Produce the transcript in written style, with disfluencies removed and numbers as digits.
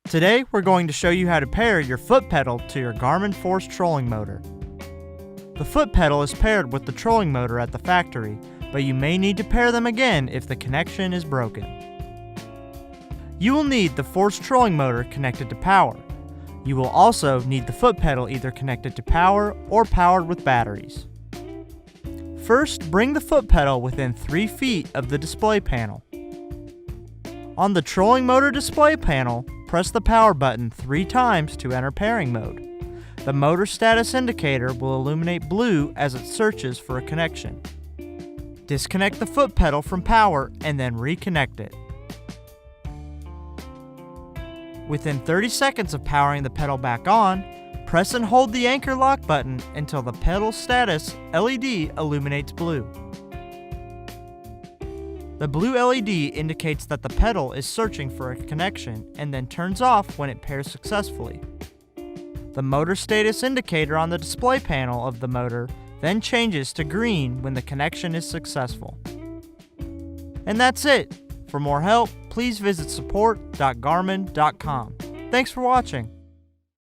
Today, we're going to show you how to pair your foot pedal to your Garmin Force Trolling Motor. The foot pedal is paired with the trolling motor at the factory, but you may need to pair them again if the connection is broken. You will need the Force Trolling Motor connected to power. You will also need the foot pedal either connected to power or powered with batteries. First, bring the foot pedal within 3 feet of the display panel. On the trolling motor display panel, press the power button 3 times to enter pairing mode. The motor status indicator will illuminate blue as it searches for a connection. Disconnect the foot pedal from power and then reconnect it. Within 30 seconds of powering the pedal back on, press and hold the anchor lock button until the pedal status LED illuminates blue. The blue LED indicates that the pedal is searching for a connection and then turns off when it pairs successfully. The motor status indicator on the display panel of the motor then changes to green when the connection is successful. And that's it! For more help, please visit support.garmin.com. Thanks for watching.